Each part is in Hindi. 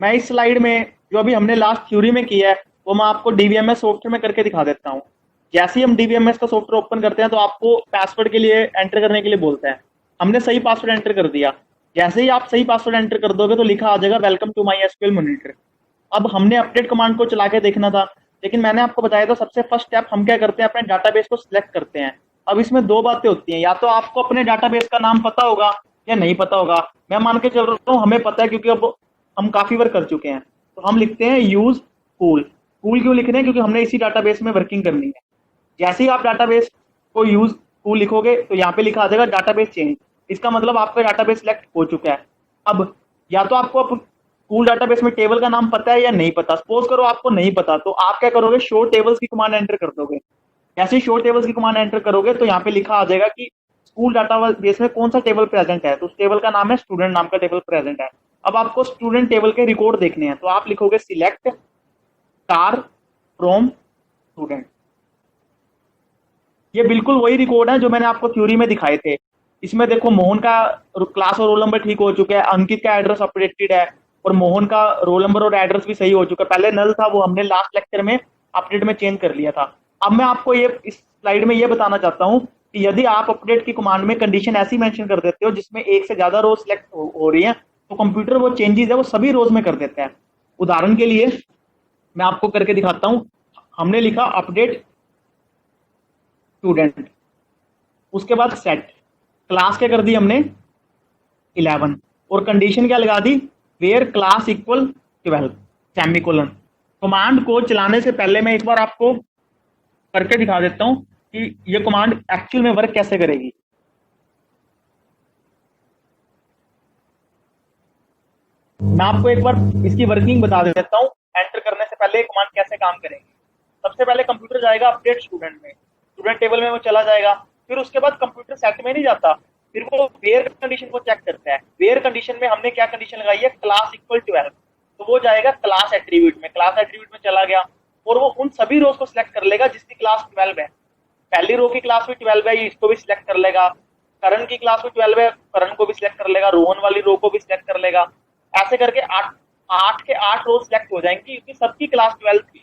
मैं इस स्लाइड में जो अभी हमने लास्ट थ्योरी में किया है वो मैं आपको डीबीएमएस सॉफ्टवेयर में करके दिखा देता हूँ। जैसे ही हम डीबीएमएस का सॉफ्टवेयर ओपन करते हैं तो आपको पासवर्ड के लिए एंटर करने के लिए बोलता है। हमने सही पासवर्ड एंटर कर दिया। जैसे ही आप सही पासवर्ड एंटर कर दोगे तो लिखा आ जाएगा welcome to my SQL monitor. अब हमने अपडेट कमांड को चला के देखना था, लेकिन मैंने आपको बताया था सबसे फर्स्ट स्टेप हम क्या करते हैं, अपने डाटाबेस को सिलेक्ट करते हैं। अब इसमें दो बातें होती हैं, या तो आपको अपने डाटाबेस का नाम पता होगा या नहीं पता होगा। मैं मान के चल रहा हूँ हमें पता है, क्योंकि अब हम काफी बार कर चुके हैं। तो हम लिखते हैं यूज कूल। कूल क्यों लिख रहे हैं? क्योंकि हमने इसी डाटाबेस में वर्किंग करनी है। जैसे ही आप डाटाबेस को यूज कूल लिखोगे तो यहाँ पे लिखा आ जाएगा डाटाबेस चेंज। इसका मतलब आपका डाटाबेस सिलेक्ट हो चुका है। अब या तो आपको कूल डाटाबेस में टेबल का नाम पता है या नहीं पता। सपोज करो आपको नहीं पता, तो आप क्या करोगे, शो टेबल्स की कमांड एंटर कर दोगे। जैसे ही शो टेबल्स की कमांड एंटर करोगे तो यहाँ पे लिखा आ जाएगा कि स्कूल डाटाबेस में कौन सा टेबल प्रेजेंट है। तो उस टेबल का नाम है स्टूडेंट नाम का टेबल प्रेजेंट है। अब आपको स्टूडेंट टेबल के रिकॉर्ड देखने हैं, तो आप लिखोगे सिलेक्ट स्टार फ्रॉम स्टूडेंट। ये बिल्कुल वही रिकॉर्ड है जो मैंने आपको थ्योरी में दिखाए थे। इसमें देखो मोहन का क्लास और रोल नंबर ठीक हो चुका है, अंकित का एड्रेस अपडेटेड है, और मोहन का रोल नंबर और एड्रेस भी सही हो चुका है। पहले नल था, वो हमने लास्ट लेक्चर में अपडेट में चेंज कर लिया था। अब मैं आपको ये इस स्लाइड में ये बताना चाहता हूँ कि यदि आप अपडेट की कमांड में कंडीशन ऐसी मेंशन कर देते हो जिसमें एक से ज्यादा रोज सिलेक्ट हो रही है, तो कंप्यूटर वो चेंजेस है वो सभी रोज में कर देता है। उदाहरण के लिए मैं आपको करके दिखाता हूँ। हमने लिखा अपडेट स्टूडेंट, उसके बाद सेट क्लास क्या कर दी हमने 11, और कंडीशन क्या लगा दी, where class equal 12 semicolon. Command को चलाने से पहले मैं एक बार आपको करके दिखा देता हूं कि ये कमांड एक्चुअल में वर्क कैसे करेगी। मैं आपको एक बार इसकी वर्किंग बता देता हूं, एंटर करने से पहले कमांड कैसे काम करेगी। सबसे पहले कंप्यूटर जाएगा अपडेट स्टूडेंट में, स्टूडेंट टेबल में वो चला जाएगा। फिर उसके बाद कंप्यूटर सेट में नहीं जाता, फिर वो वेयर कंडीशन को चेक करता है। वेयर कंडीशन में हमने क्या कंडीशन लगाई है, क्लास इक्वल 12, तो वो जाएगा क्लास एट्रीब्यूट में, क्लास एट्रीब्यूट में चला गया और वो उन सभी रोज को सिलेक्ट कर लेगा जिसकी क्लास 12 है। पहली रो की क्लास भी 12 है, इसको भी सिलेक्ट कर लेगा। करण की क्लास भी 12 है, करण को भी सिलेक्ट कर लेगा। रोहन वाली रो को भी सिलेक्ट कर लेगा। ऐसे करके आठ आठ के 8 रो सिलेक्ट हो जाएंगी, क्योंकि सबकी क्लास 12 थी।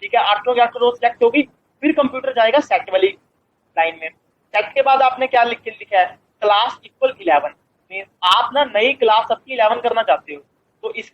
ठीक है, 8 की 8 रो सिलेक्ट होगी। फिर कंप्यूटर जाएगा सेट वाली लाइन में। सेट के बाद आपने क्या लिखा है, क्लास इक्वल 11। मीन आप ना नई क्लास सबकी 11 करना चाहते हो, तो इस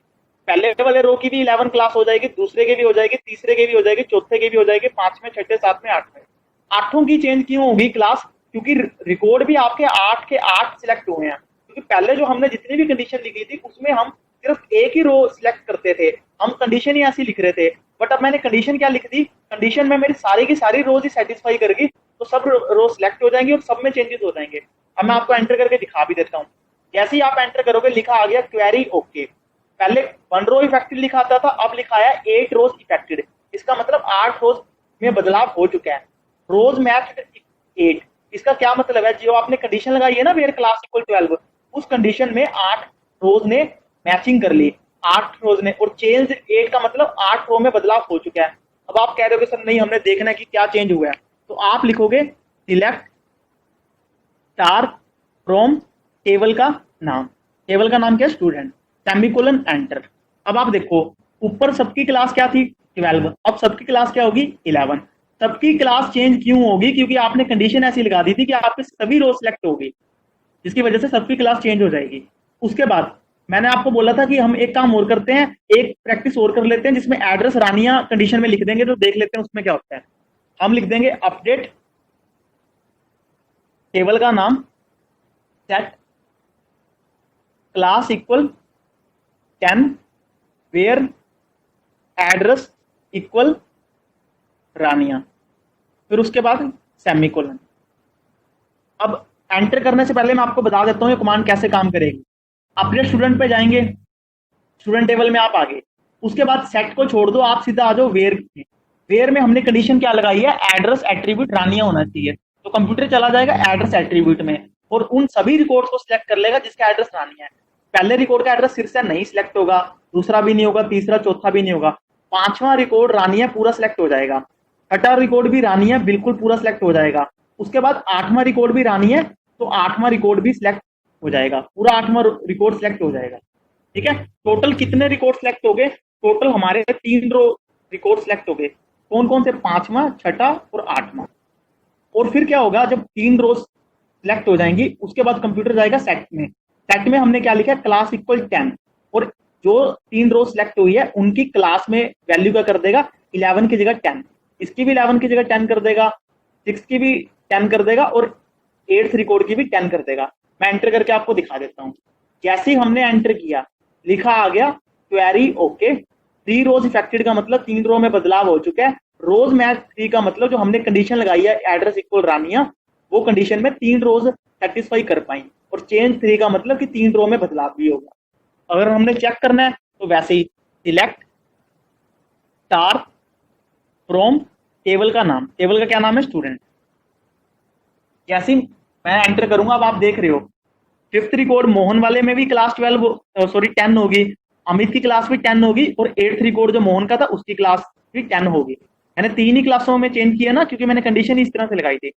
पहले वाले रो की भी 11 क्लास हो जाएगी, दूसरे के भी हो जाएगी, तीसरे के भी हो जाएगी, चौथे के भी हो जाएगी, पांचवें, छठे, सातवें, आठवें। आठों की चेंज क्यों होगी क्लास, क्योंकि रिकॉर्ड भी आपके 8 के 8 सिलेक्ट हुए हैं। क्योंकि पहले जो हमने जितनी भी कंडीशन लिखी थी उसमें हम सिर्फ एक ही रो सिलेक्ट करते थे, हम कंडीशन ही ऐसी लिख रहे थे। बट अब मैंने कंडीशन क्या लिख दी, कंडीशन में मेरी सारी की सारी रोज ही सेटिस्फाई करेगी, तो सब रो सिलेक्ट हो जाएंगे और सब में चेंजेस हो जाएंगे। अब मैं आपको एंटर करके दिखा भी देता हूँ। जैसे ही आप एंटर करोगे लिखा आ गया क्वेरी ओके। पहले 1 रो इफेक्टेड लिखा आता था, अब लिखा है 8 रोज इफेक्टेड। इसका मतलब 8 रोज में बदलाव हो चुका है। रोज मैच 8, इसका क्या मतलब है, जो आपने कंडीशन लगाई है ना वेयर क्लास इक्वल 12, उस कंडीशन में 8 रोज ने मैचिंग कर ली, 8 रोज ने, और चेंज 8 का मतलब 8 रो में बदलाव हो चुका है। अब आप कह रहे हो सर नहीं हमने देखना है कि क्या चेंज हुआ है, तो आप लिखोगे सिलेक्ट स्टार फ्रॉम टेबल का नाम। टेबल का नाम क्या है, स्टूडेंट, सेमीकोलन एंटर। अब आप देखो ऊपर सबकी क्लास क्या थी 12, अब सबकी क्लास क्या होगी 11। सबकी क्लास चेंज क्यों होगी, क्योंकि आपने कंडीशन ऐसी लगा दी थी कि आपके सभी रो सिलेक्ट होगी, जिसकी वजह से सबकी क्लास चेंज हो जाएगी। उसके बाद मैंने आपको बोला था कि हम एक काम और करते हैं, एक प्रैक्टिस और कर लेते हैं जिसमें एड्रेस रानिया कंडीशन में लिख देंगे, तो देख लेते हैं उसमें क्या होता है। हम लिख देंगे अपडेट टेबल का नाम set class equal 10 where address equal Rania, फिर उसके बाद सेमीकोलन। अब एंटर करने से पहले मैं आपको बता देता हूँ ये कमांड कैसे काम करेगी। अपडेट स्टूडेंट पे जाएंगे, स्टूडेंट टेबल में आप आ गए, उसके बाद सेट को छोड़ दो, आप सीधा आ जाओ वेयर में। वेयर में हमने कंडीशन क्या लगाई है, एड्रेस एट्रीब्यूट रानिया होना चाहिए, तो कंप्यूटर चला जाएगा एड्रेस एट्रीब्यूट में और उन सभी रिकॉर्ड्स को सिलेक्ट कर लेगा जिसका एड्रेस रानिया है। पहले रिकॉर्ड का एड्रेस सिर से नहीं सिलेक्ट होगा, दूसरा भी नहीं होगा, तीसरा चौथा भी नहीं होगा, पांचवा रिकॉर्ड रानिया पूरा सिलेक्ट हो जाएगा, छठा रिकॉर्ड भी रानिया बिल्कुल पूरा सिलेक्ट हो जाएगा, उसके बाद आठवां रिकॉर्ड भी रानिया, तो आठवां रिकॉर्ड भी सिलेक्ट हो जाएगा, पूरा आठवां रिकॉर्ड सिलेक्ट हो जाएगा। ठीक है, टोटल कितने रिकॉर्ड सिलेक्ट हो गए? टोटल हमारे 3 रो रिकॉर्ड सिलेक्ट हो गए। कौन कौन से? 5वां, छठा और 8वां। और फिर क्या होगा, जब 3 रोज सिलेक्ट हो जाएंगी उसके बाद कंप्यूटर जाएगा सेट में। सेट में हमने क्या लिखा है? Class equal 10। और जो 3 रोज सिलेक्ट हुई है उनकी क्लास में वैल्यू क्या कर देगा? 11 की जगह 10, इसकी भी 11 की जगह 10 कर देगा, 6 की भी 10 कर देगा और 8th रिकॉर्ड की भी 10 कर देगा। मैं एंटर करके आपको दिखा देता हूँ। जैसे ही हमने एंटर किया, लिखा आ गया क्वेरी ओके। 3 रोज इफेक्टेड का मतलब 3 रो में बदलाव हो चुका है। रोज मैच 3 का मतलब जो हमने कंडीशन लगाई है एड्रेस इक्वल रानिया, वो कंडीशन में 3 रोज सेटिस्फाई कर पाई। और चेंज 3 का मतलब कि 3 रो में बदलाव भी होगा। अगर हमने चेक करना है तो वैसे ही सिलेक्ट स्टार फ्रॉम टेबल का नाम, टेबल का क्या नाम है? स्टूडेंट। जैसे ही मैं एंटर करूंगा, अब आप देख रहे हो 5th रिकॉर्ड मोहन वाले में भी क्लास 10 होगी, अमित की क्लास भी 10 होगी, और 8th रिकॉर्ड जो मोहन का था उसकी क्लास भी 10 होगी। मैंने 3 ही क्लासों में चेंज किया ना, क्योंकि मैंने कंडीशन इस तरह से लगाई थी।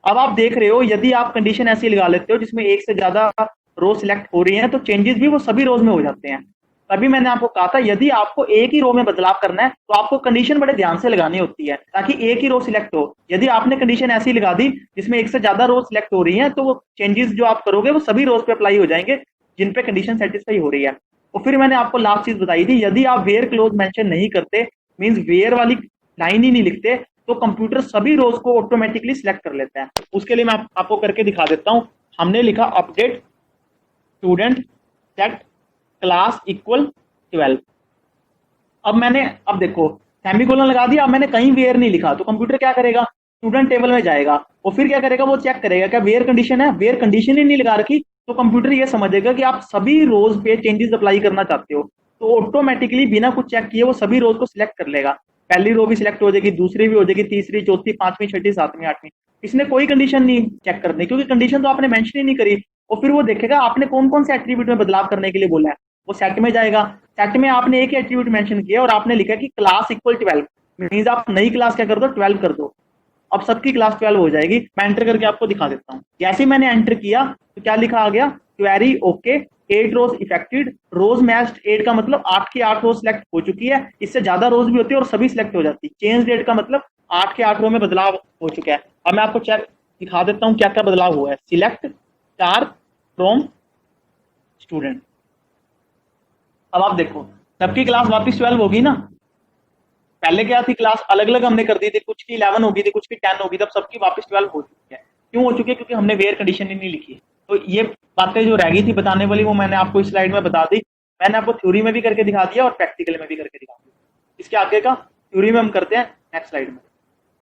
अब आप देख रहे हो, यदि आप कंडीशन ऐसी लगा लेते हो जिसमें एक से ज्यादा रो सिलेक्ट हो रही है तो चेंजेस भी वो सभी रोज में हो जाते हैं। तभी मैंने आपको कहा था यदि आपको एक ही रो में बदलाव करना है तो आपको कंडीशन बड़े ध्यान से लगानी होती है ताकि एक ही रो सिलेक्ट हो। यदि आपने कंडीशन ऐसी लगा दी जिसमें एक से ज्यादा रो सिलेक्ट हो रही है तो वो चेंजेस जो आप करोगे वो सभी रोज पे अप्लाई हो जाएंगे जिन पे कंडीशन सेटिस्फाई हो रही है। और फिर मैंने आपको लास्ट चीज बताई थी, यदि आप वेयर क्लोज मेंशन नहीं करते, मींस वेयर वाली लाइन ही नहीं लिखते, तो कंप्यूटर सभी रोज को ऑटोमेटिकली सिलेक्ट कर लेता है। उसके लिए मैं आपको करके दिखा देता हूं। हमने लिखा update student set class equal 12। अब देखो सेमीकोलन लगा दिया, अब मैंने कहीं वेयर नहीं लिखा तो कंप्यूटर क्या करेगा? स्टूडेंट टेबल में जाएगा और फिर क्या करेगा? वो चेक करेगा क्या वेयर कंडीशन है। वेयर कंडीशन ही नहीं लगा रखी तो कंप्यूटर ये समझेगा कि आप सभी रोज पे चेंजेस अप्लाई करना चाहते हो, तो ऑटोमेटिकली बिना कुछ चेक किए वो सभी रोज को सिलेक्ट कर लेगा। पहली रो भी सिलेक्ट हो जाएगी, दूसरी भी हो जाएगी, तीसरी, चौथी, पांचवी, छठी, सातवीं, आठवीं। इसने कोई कंडीशन नहीं चेक करनी क्योंकि कंडीशन तो आपने मेंशन ही नहीं करी। और फिर वो देखेगा आपने कौन कौन से एट्रीब्यूट में बदलाव करने के लिए बोला है। वो सेट में जाएगा, सेट में आपने एक ही एट्रीब्यूट मेंशन किया और आपने लिखा कि क्लास इक्वल 12, मींस आप नई क्लास क्या कर दो? 12 कर दो। अब सबकी क्लास 12 हो जाएगी। मैं एंटर करके आपको दिखा देता हूँ। जैसे ही मैंने एंटर किया तो क्या लिखा आ गया? क्वेरी ओके, 8 रोज इफेक्टेड, रोज मैच्ड 8 का मतलब 8 की 8 रोज सिलेक्ट हो चुकी है। इससे ज्यादा रोज भी होती है और सभी सिलेक्ट हो जाती है। चेंज डेट का मतलब 8 के 8 रो में बदलाव हो चुका है। अब मैं आपको चेक दिखा देता हूँ क्या क्या बदलाव हुआ है। Select star from student. अब आप देखो सबकी क्लास वापस 12 होगी ना। पहले क्या थी? क्लास अलग अलग हमने कर दी थी, कुछ की 11 होगी थी, कुछ की 10 होगी, तब सबकी वापस 12 हो चुकी है। क्यों हो चुकी है? क्योंकि हमने वेयर कंडीशन ही नहीं लिखी। तो ये बातें जो रह गई थी बताने वाली वो मैंने आपको इस स्लाइड में बता दी। मैंने आपको थ्योरी में भी करके दिखा दिया और प्रैक्टिकल में भी करके दिखा दिया। इसके आगे का थ्योरी में हम करते हैं नेक्स्ट स्लाइड में।